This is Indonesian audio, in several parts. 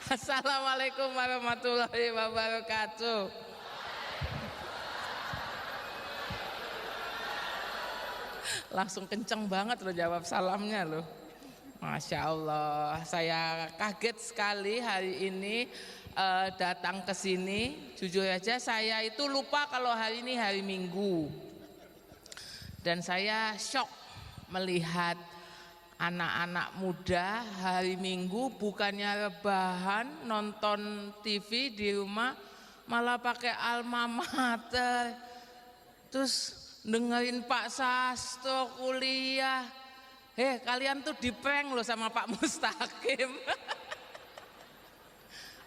Assalamualaikum warahmatullahi wabarakatuh. Langsung kenceng banget loh jawab salamnya loh. Masya Allah, saya kaget sekali hari ini datang ke sini. Jujur aja saya itu lupa kalau hari ini hari Minggu. Dan saya shock melihat anak-anak muda hari Minggu bukannya rebahan nonton TV di rumah, malah pakai alma mater. Terus dengerin Pak Sasto kuliah. Kalian tuh diprank loh sama Pak Mustaqim.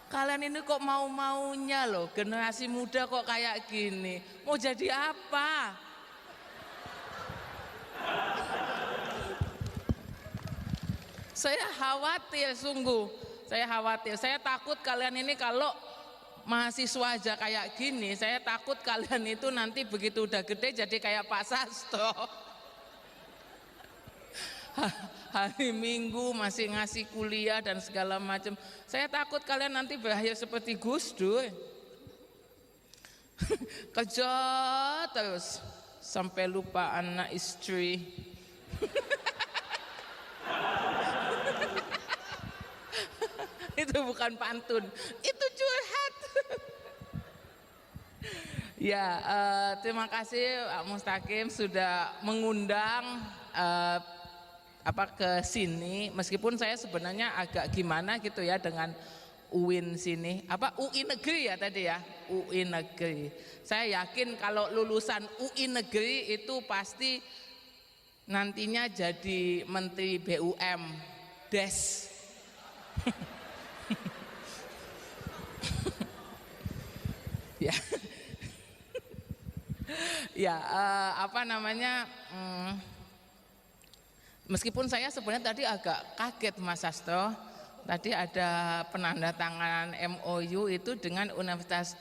Kalian ini kok mau-maunya loh, generasi muda kok kayak gini. Mau jadi apa? Saya khawatir sungguh. Saya khawatir. Saya takut kalian ini kalau mahasiswa aja kayak gini, saya takut kalian itu nanti begitu udah gede jadi kayak Pak Sasto. Hari Minggu masih ngasih kuliah dan segala macam. Saya takut kalian nanti berakhir seperti Gus Dur. Kerja terus sampai lupa anak istri. Itu bukan pantun, itu curhat. Ya, terima kasih Pak Mustaqim sudah mengundang ke sini, meskipun saya sebenarnya agak gimana gitu ya dengan UIN sini, UI negeri ya tadi ya, UI negeri. Saya yakin kalau lulusan UI negeri itu pasti nantinya jadi Menteri BUM Des. Ya, ya meskipun saya sebenarnya tadi agak kaget Mas Sasto, tadi ada penandatanganan MOU itu dengan Universitas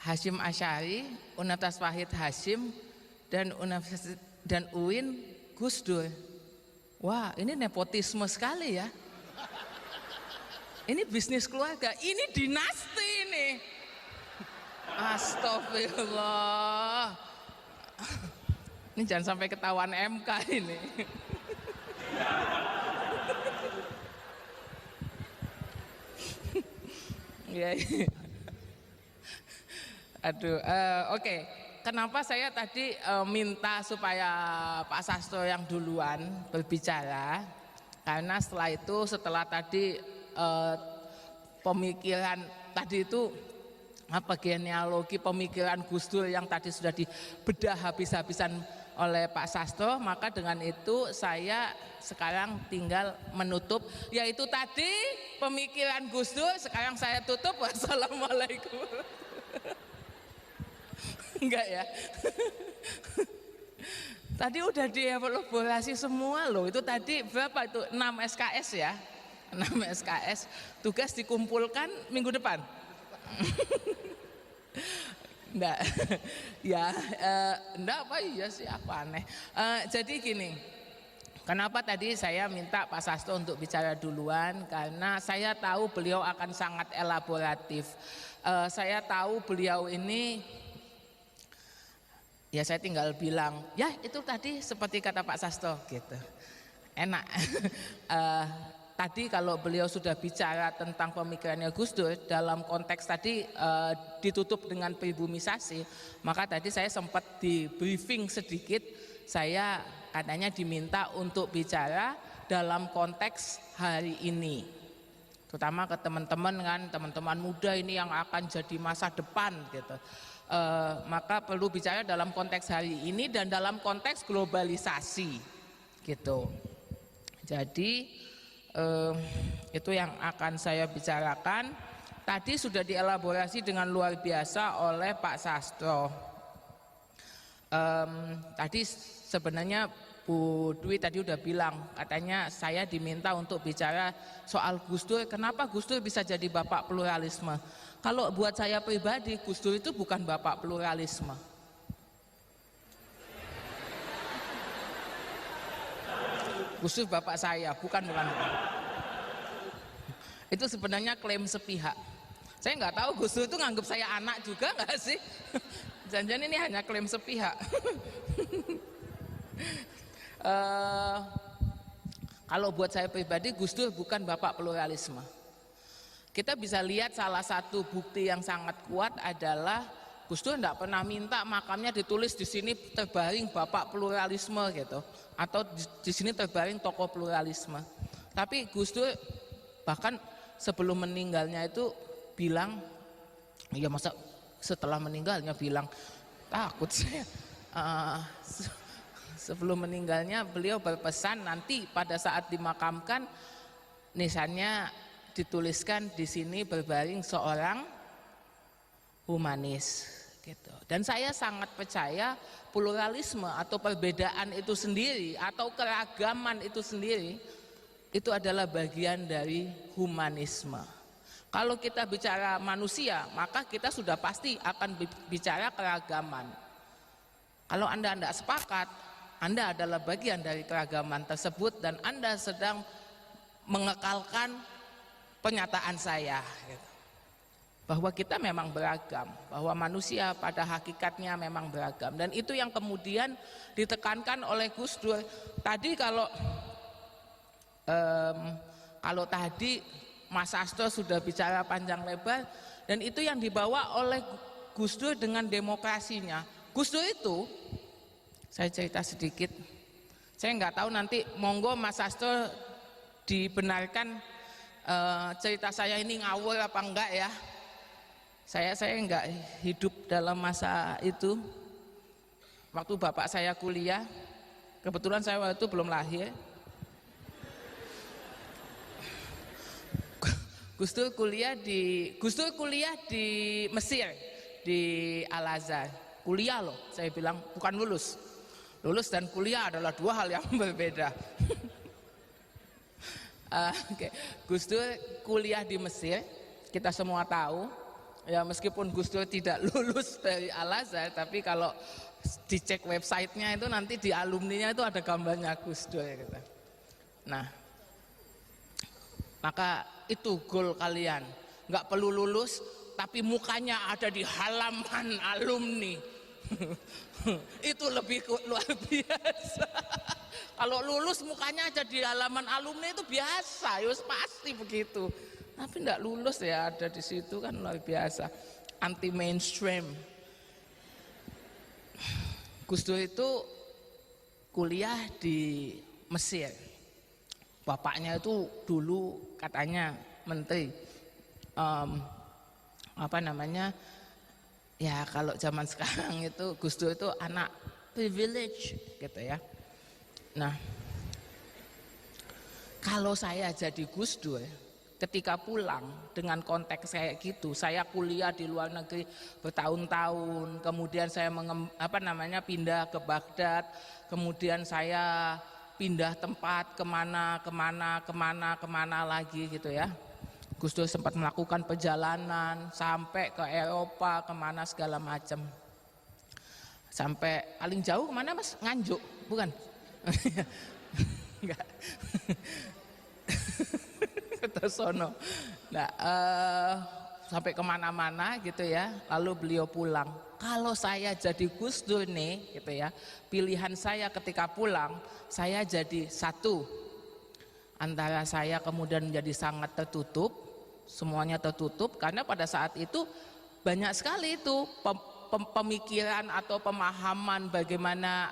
Hasyim Asy'ari, Universitas Wahid Hasyim dan UIN Gus Dur. Wah, ini nepotisme sekali ya. Ini bisnis keluarga, ini dinasti ini. Astagfirullah. Ini jangan sampai ketahuan MK ini. Ya, aduh, oke. Kenapa saya tadi minta supaya Pak Sasto yang duluan berbicara? Karena setelah tadi pemikiran tadi itu genealogi pemikiran Gus Dur yang tadi sudah dibedah habis-habisan oleh Pak Sasto, maka dengan itu saya sekarang tinggal menutup, yaitu tadi pemikiran Gus Dur, sekarang saya tutup. Wassalamualaikum. Enggak ya. Tadi udah dielaborasi semua loh, itu tadi berapa itu 6 SKS ya, 6 SKS tugas dikumpulkan minggu depan. Enggak. Ya, enggak apa iya sih, apa aneh. Jadi gini, kenapa tadi saya minta Pak Sasto untuk bicara duluan, karena saya tahu beliau akan sangat elaboratif. Saya tahu beliau ini, ya saya tinggal bilang, ya itu tadi seperti kata Pak Sasto gitu, enak. Tadi kalau beliau sudah bicara tentang pemikirannya Gus Dur dalam konteks tadi ditutup dengan pribumisasi, maka tadi saya sempat di briefing sedikit, saya katanya diminta untuk bicara dalam konteks hari ini, terutama ke teman-teman kan, teman-teman muda ini yang akan jadi masa depan gitu. Maka perlu bicara dalam konteks hari ini dan dalam konteks globalisasi gitu. Jadi itu yang akan saya bicarakan. Tadi sudah dielaborasi dengan luar biasa oleh Pak Sasto. Tadi sebenarnya Bu Dwi tadi udah bilang, katanya saya diminta untuk bicara soal Gus Dur. Kenapa Gus Dur bisa jadi bapak pluralisme? Kalau buat saya pribadi, Gus Dur itu bukan bapak pluralisme. Gus Dur bapak saya, bukan. Itu sebenarnya klaim sepihak. Saya nggak tahu Gus Dur itu nganggap saya anak juga nggak sih? Jangan-jangan ini hanya klaim sepihak. Kalau buat saya pribadi, Gus Dur bukan bapak pluralisme. Kita bisa lihat salah satu bukti yang sangat kuat adalah Gus Dur tidak pernah minta makamnya ditulis di sini terbaring bapak pluralisme gitu, atau di sini terbaring tokoh pluralisme. Tapi Gus Dur bahkan sebelum meninggalnya itu bilang, ya masa setelah meninggalnya bilang, takut saya. Sebelum meninggalnya beliau berpesan nanti pada saat dimakamkan nisannya dituliskan di sini berbaring seorang humanis gitu. Dan saya sangat percaya pluralisme atau perbedaan itu sendiri atau keragaman itu sendiri itu adalah bagian dari humanisme. Kalau kita bicara manusia, maka kita sudah pasti akan bicara keragaman. Kalau Anda tidak sepakat, Anda adalah bagian dari keragaman tersebut dan Anda sedang mengekalkan pernyataan saya gitu. Bahwa kita memang beragam, bahwa manusia pada hakikatnya memang beragam, dan itu yang kemudian ditekankan oleh Gus Dur. Tadi kalau tadi Mas Hasto sudah bicara panjang lebar, dan itu yang dibawa oleh Gus Dur dengan demokrasinya. Gus Dur itu, saya cerita sedikit, saya nggak tahu nanti monggo Mas Hasto dibenarkan cerita saya ini ngawur apa enggak ya. Saya nggak hidup dalam masa itu. Waktu bapak saya kuliah, kebetulan saya waktu itu belum lahir. Gus Dur kuliah di Mesir, di Al-Azhar. Kuliah loh, saya bilang bukan lulus. Lulus dan kuliah adalah dua hal yang berbeda. Gus Dur kuliah di Mesir, kita semua tahu. Ya meskipun Gus Dur tidak lulus dari Al-Azhar, tapi kalau dicek websitenya itu nanti di alumninya itu ada gambarnya Gus Dur gitu. Nah, maka itu goal kalian, nggak perlu lulus tapi mukanya ada di halaman alumni. Itu lebih luar biasa. Kalau lulus mukanya ada di halaman alumni itu biasa, ya pasti begitu. Tapi nggak lulus ya ada di situ kan luar biasa, anti mainstream. Gus Dur itu kuliah di Mesir. Bapaknya itu dulu katanya menteri, ya kalau zaman sekarang itu Gus Dur itu anak privilege gitu ya. Nah, kalau saya jadi Gus Dur ketika pulang dengan konteks kayak gitu, saya kuliah di luar negeri bertahun-tahun, kemudian saya pindah ke Baghdad, kemudian saya pindah tempat kemana lagi gitu ya. Gus Dur sempat melakukan perjalanan sampai ke Eropa, kemana segala macam. Sampai paling jauh kemana Mas? Nganjuk, bukan? Enggak. Tersono. Nah, sampai kemana-mana gitu ya. Lalu beliau pulang. Kalau saya jadi Gus Dur nih, gitu ya, pilihan saya ketika pulang, saya jadi satu, antara saya kemudian menjadi sangat tertutup, semuanya tertutup, karena pada saat itu banyak sekali itu pemikiran atau pemahaman bagaimana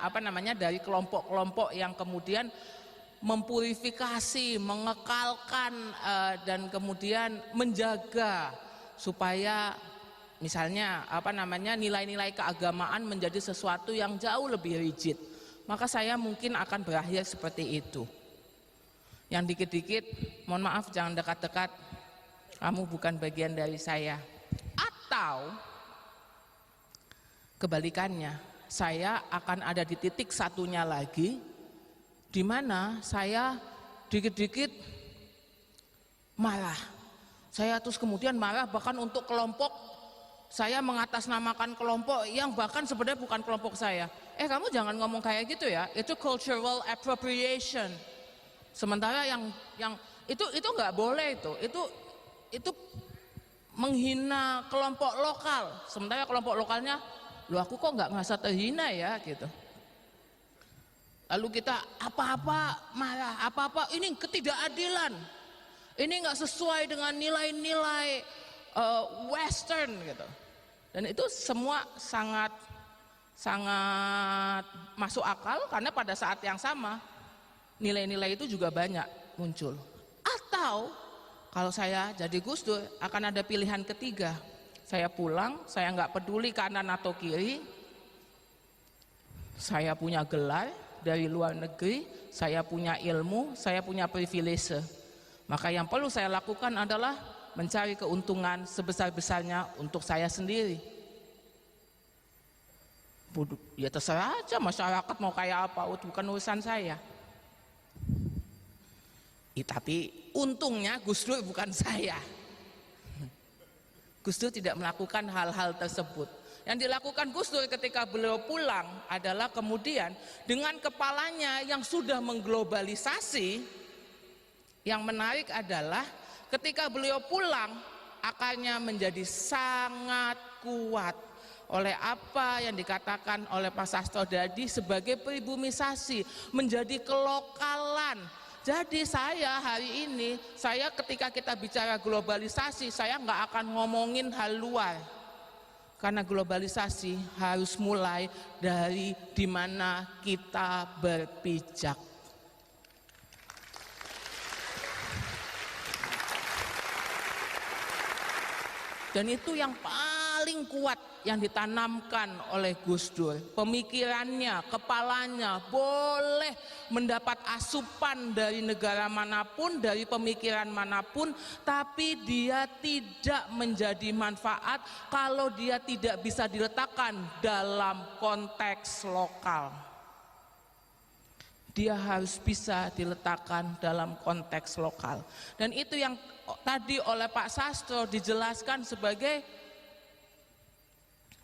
dari kelompok-kelompok yang kemudian mempurifikasi, mengekalkan dan kemudian menjaga supaya misalnya nilai-nilai keagamaan menjadi sesuatu yang jauh lebih rigid. Maka saya mungkin akan berakhir seperti itu. Yang dikit-dikit, mohon maaf jangan dekat-dekat, kamu bukan bagian dari saya. Atau kebalikannya, saya akan ada di titik satunya lagi, di mana saya dikit-dikit marah. Saya terus kemudian marah bahkan untuk kelompok, saya mengatasnamakan kelompok yang bahkan sebenarnya bukan kelompok saya. Kamu jangan ngomong kayak gitu ya, itu cultural appropriation. Sementara yang itu nggak boleh, itu itu menghina kelompok lokal, sementara kelompok lokalnya, loh aku kok nggak ngerasa terhina ya gitu. Lalu kita apa-apa marah, apa-apa ini ketidakadilan, ini nggak sesuai dengan nilai-nilai Western gitu. Dan itu semua sangat masuk akal karena pada saat yang sama nilai-nilai itu juga banyak muncul. Atau kalau saya jadi Gus Dur akan ada pilihan ketiga, saya pulang, saya nggak peduli kanan atau kiri, saya punya gelar dari luar negeri, saya punya ilmu, saya punya privilege, maka yang perlu saya lakukan adalah mencari keuntungan sebesar-besarnya untuk saya sendiri. Ya terserah aja masyarakat mau kayak apa, bukan urusan saya. Tapi untungnya Gus Dur bukan saya. Gus Dur tidak melakukan hal-hal tersebut. Yang dilakukan Gus Dur ketika beliau pulang adalah kemudian dengan kepalanya yang sudah mengglobalisasi, yang menarik adalah ketika beliau pulang akarnya menjadi sangat kuat oleh apa yang dikatakan oleh Pak Sastro tadi sebagai pribumisasi, menjadi kelokalan. Jadi saya hari ini, saya ketika kita bicara globalisasi, saya nggak akan ngomongin hal luar, karena globalisasi harus mulai dari dimana kita berpijak. Dan itu yang paling kuat yang ditanamkan oleh Gus Dur. Pemikirannya, kepalanya boleh mendapat asupan dari negara manapun, dari pemikiran manapun, tapi dia tidak menjadi manfaat kalau dia tidak bisa diletakkan dalam konteks lokal. Dia harus bisa diletakkan dalam konteks lokal. Dan itu yang tadi oleh Pak Sastro dijelaskan sebagai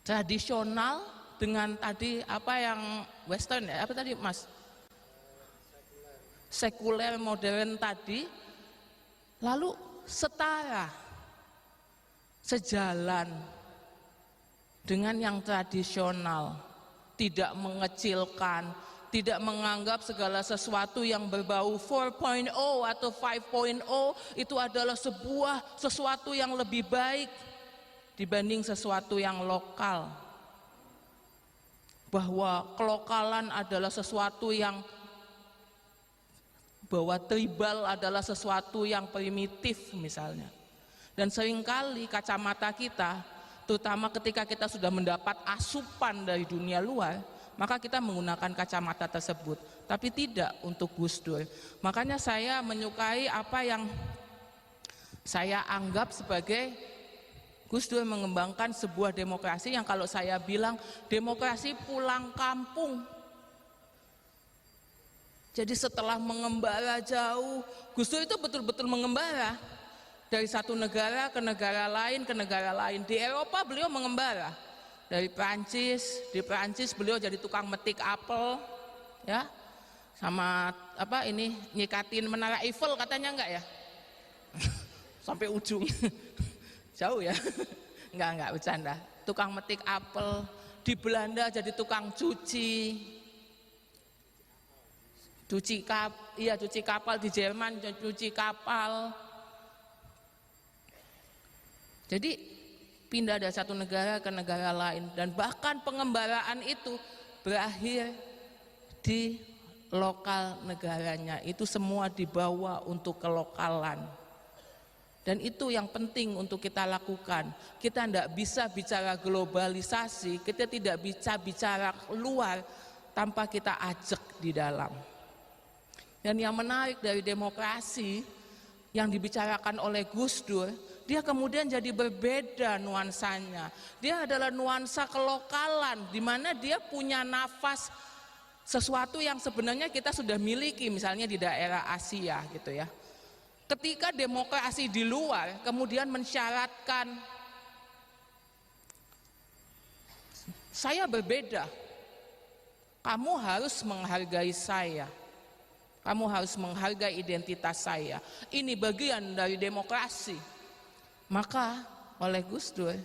tradisional dengan tadi apa yang Western ya, apa tadi Mas? Sekuler modern tadi, lalu setara, sejalan dengan yang tradisional, tidak mengecilkan, tidak menganggap segala sesuatu yang berbau 4.0 atau 5.0 itu adalah sesuatu yang lebih baik dibanding sesuatu yang lokal, bahwa kelokalan adalah sesuatu yang, bahwa tribal adalah sesuatu yang primitif misalnya. Dan seringkali kacamata kita, terutama ketika kita sudah mendapat asupan dari dunia luar, maka kita menggunakan kacamata tersebut, tapi tidak untuk Gus Dur. Makanya saya menyukai apa yang saya anggap sebagai Gus Dur mengembangkan sebuah demokrasi yang kalau saya bilang demokrasi pulang kampung. Jadi setelah mengembara jauh, Gus Dur itu betul-betul mengembara dari satu negara ke negara lain ke negara lain. Di Eropa beliau mengembara dari Prancis, di Prancis beliau jadi tukang metik apel, ya, sama apa ini nyikatin menara Eiffel katanya enggak ya, sampai ujung, jauh ya, enggak bercanda, tukang metik apel. Di Belanda jadi tukang cuci kapal, di Jerman cuci kapal. Jadi pindah dari satu negara ke negara lain, dan bahkan pengembaraan itu berakhir di lokal negaranya. Itu semua dibawa untuk kelokalan, dan itu yang penting untuk kita lakukan. Kita tidak bisa bicara globalisasi, kita tidak bisa bicara luar tanpa kita ajak di dalam. Dan yang menarik dari demokrasi yang dibicarakan oleh Gus Dur, dia kemudian jadi berbeda nuansanya. Dia adalah nuansa kelokalan, di mana dia punya nafas sesuatu yang sebenarnya kita sudah miliki, misalnya di daerah Asia gitu ya. Ketika demokrasi di luar kemudian mensyaratkan saya berbeda, kamu harus menghargai saya, kamu harus menghargai identitas saya. Ini bagian dari demokrasi. Maka oleh Gus Dur,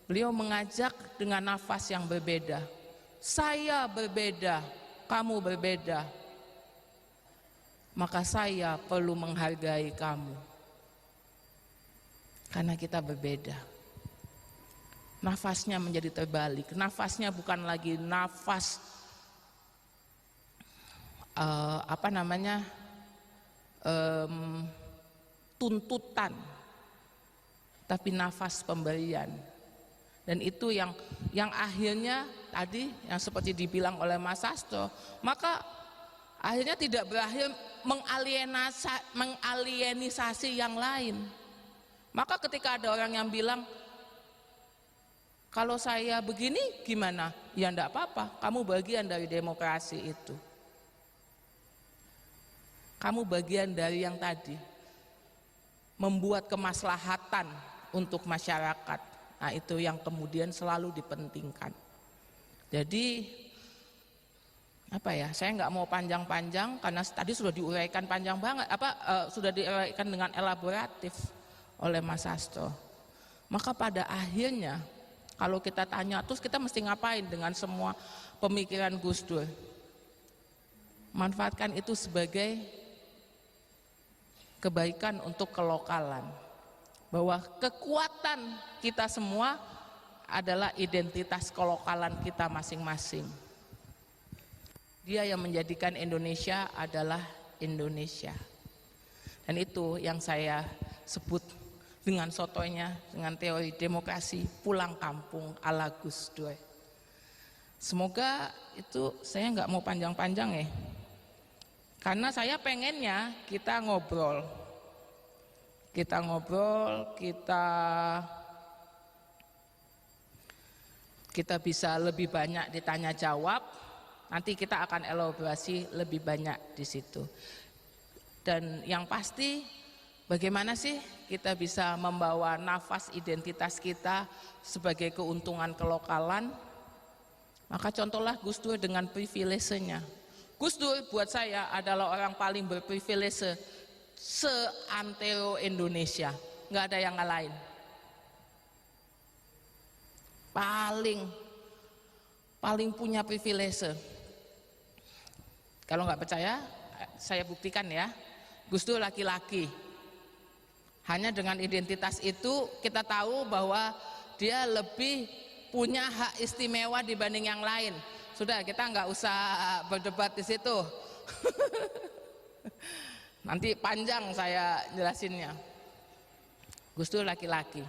beliau mengajak dengan nafas yang berbeda. Saya berbeda, kamu berbeda. Maka saya perlu menghargai kamu. Karena kita berbeda. Nafasnya menjadi terbalik. Nafasnya bukan lagi nafas tuntutan, tapi nafas pemberian. Dan itu yang akhirnya tadi yang seperti dibilang oleh Mas Sasto, maka akhirnya tidak berakhir mengalienisasi yang lain. Maka ketika ada orang yang bilang, kalau saya begini gimana? Ya enggak apa-apa, kamu bagian dari demokrasi itu. Kamu bagian dari yang tadi, membuat kemaslahatan untuk masyarakat. Nah itu yang kemudian selalu dipentingkan. Jadi saya nggak mau panjang-panjang karena tadi sudah diuraikan panjang banget, sudah diuraikan dengan elaboratif oleh Mas Sasto. Maka pada akhirnya kalau kita tanya, terus kita mesti ngapain dengan semua pemikiran Gus Dur? Manfaatkan itu sebagai kebaikan untuk kelokalan. Bahwa kekuatan kita semua adalah identitas kelokalan kita masing-masing. Dia yang menjadikan Indonesia adalah Indonesia. Dan itu yang saya sebut dengan sotonya, dengan teori demokrasi pulang kampung ala Gus Dur. Semoga itu, saya nggak mau panjang-panjang ya, karena saya pengennya kita ngobrol, kita bisa lebih banyak ditanya jawab. Nanti kita akan elaborasi lebih banyak di situ. Dan yang pasti, bagaimana sih kita bisa membawa nafas identitas kita sebagai keuntungan kelokalan? Maka contohlah Gus Dur dengan privilege-nya. Gus Dur buat saya adalah orang paling berprivilege se-antero Indonesia, nggak ada yang lain. Paling punya privilege. Kalau nggak percaya, saya buktikan ya. Gus Dur laki-laki. Hanya dengan identitas itu kita tahu bahwa dia lebih punya hak istimewa dibanding yang lain. Sudah, kita nggak usah berdebat di situ. Nanti panjang saya jelasinnya. Gus Dur laki-laki.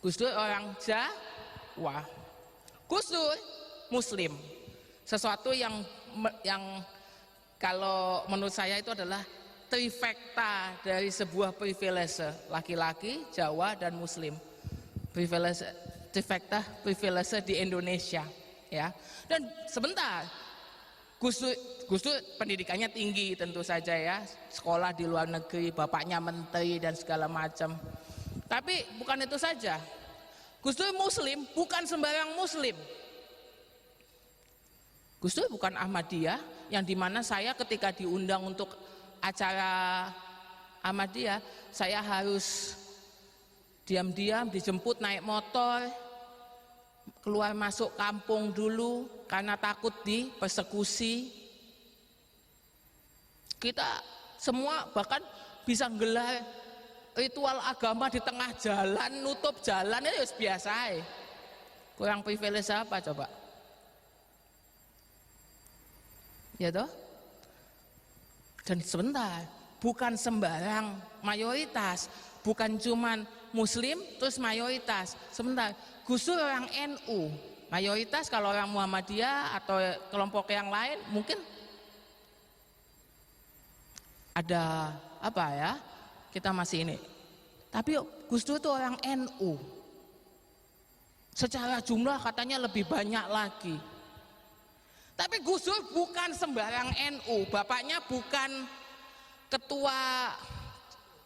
Gus Dur orang Jawa. Gus Dur Muslim. Sesuatu yang kalau menurut saya itu adalah trifecta dari sebuah privilege, laki-laki, Jawa dan Muslim. Trifecta privilege di Indonesia, ya. Dan sebentar, Gus Dur pendidikannya tinggi tentu saja ya, sekolah di luar negeri, bapaknya menteri dan segala macam. Tapi bukan itu saja, Gus Dur Muslim, bukan sembarang Muslim. Gus Dur bukan Ahmadiyah, yang dimana saya ketika diundang untuk acara Ahmadiyah, saya harus diam-diam dijemput naik motor, keluar masuk kampung dulu karena takut dipersekusi. Kita semua bahkan bisa gelar ritual agama di tengah jalan, nutup jalan, itu biasa. Kurang privilege apa coba? Ya toh? Dan sebentar, bukan sembarang mayoritas, bukan cuman Muslim terus mayoritas. Sebentar, Gus Dur orang NU, mayoritas. Kalau orang Muhammadiyah atau kelompok yang lain mungkin ada apa ya, kita masih ini. Tapi Gus Dur itu orang NU, secara jumlah katanya lebih banyak lagi. Tapi Gus Dur bukan sembarang NU, bapaknya bukan ketua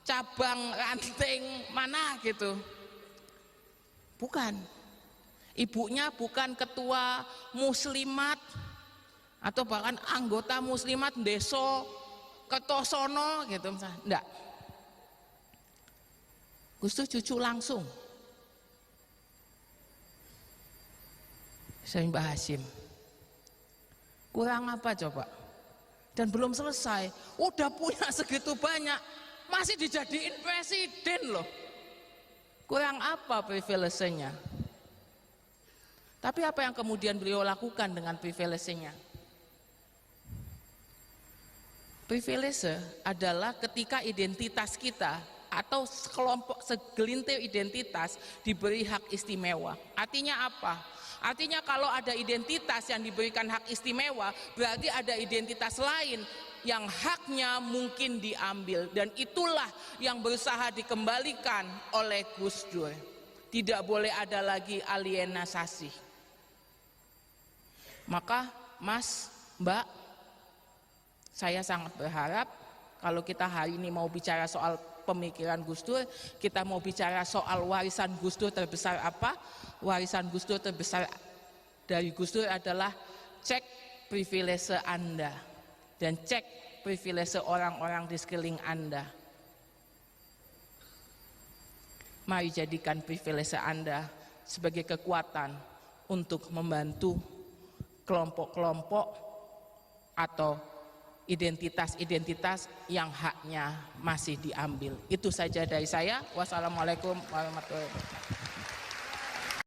cabang ranting mana gitu, bukan. Ibunya bukan ketua muslimat atau bahkan anggota muslimat Deso Kertosono gitu misalnya, enggak. Gus Dur cucu langsung. Saya Mbah Hashim. Kurang apa coba? Dan belum selesai, udah punya segitu banyak, masih dijadiin presiden loh. Kurang apa privilege-nya? Tapi apa yang kemudian beliau lakukan dengan privilege-nya? Privilege adalah ketika identitas kita atau segelintir identitas diberi hak istimewa. Artinya apa? Artinya kalau ada identitas yang diberikan hak istimewa, berarti ada identitas lain yang haknya mungkin diambil, dan itulah yang berusaha dikembalikan oleh Gus Dur. Tidak boleh ada lagi alienasi. Maka Mas, Mbak, saya sangat berharap kalau kita hari ini mau bicara soal pemikiran Gus Dur, kita mau bicara soal warisan Gus Dur terbesar apa? Warisan Gus Dur terbesar dari Gus Dur adalah cek privilege Anda dan cek privilege orang-orang di sekeliling Anda. Mari jadikan privilege Anda sebagai kekuatan untuk membantu kelompok-kelompok atau identitas-identitas yang haknya masih diambil. Itu saja dari saya. Wassalamualaikum warahmatullahi wabarakatuh.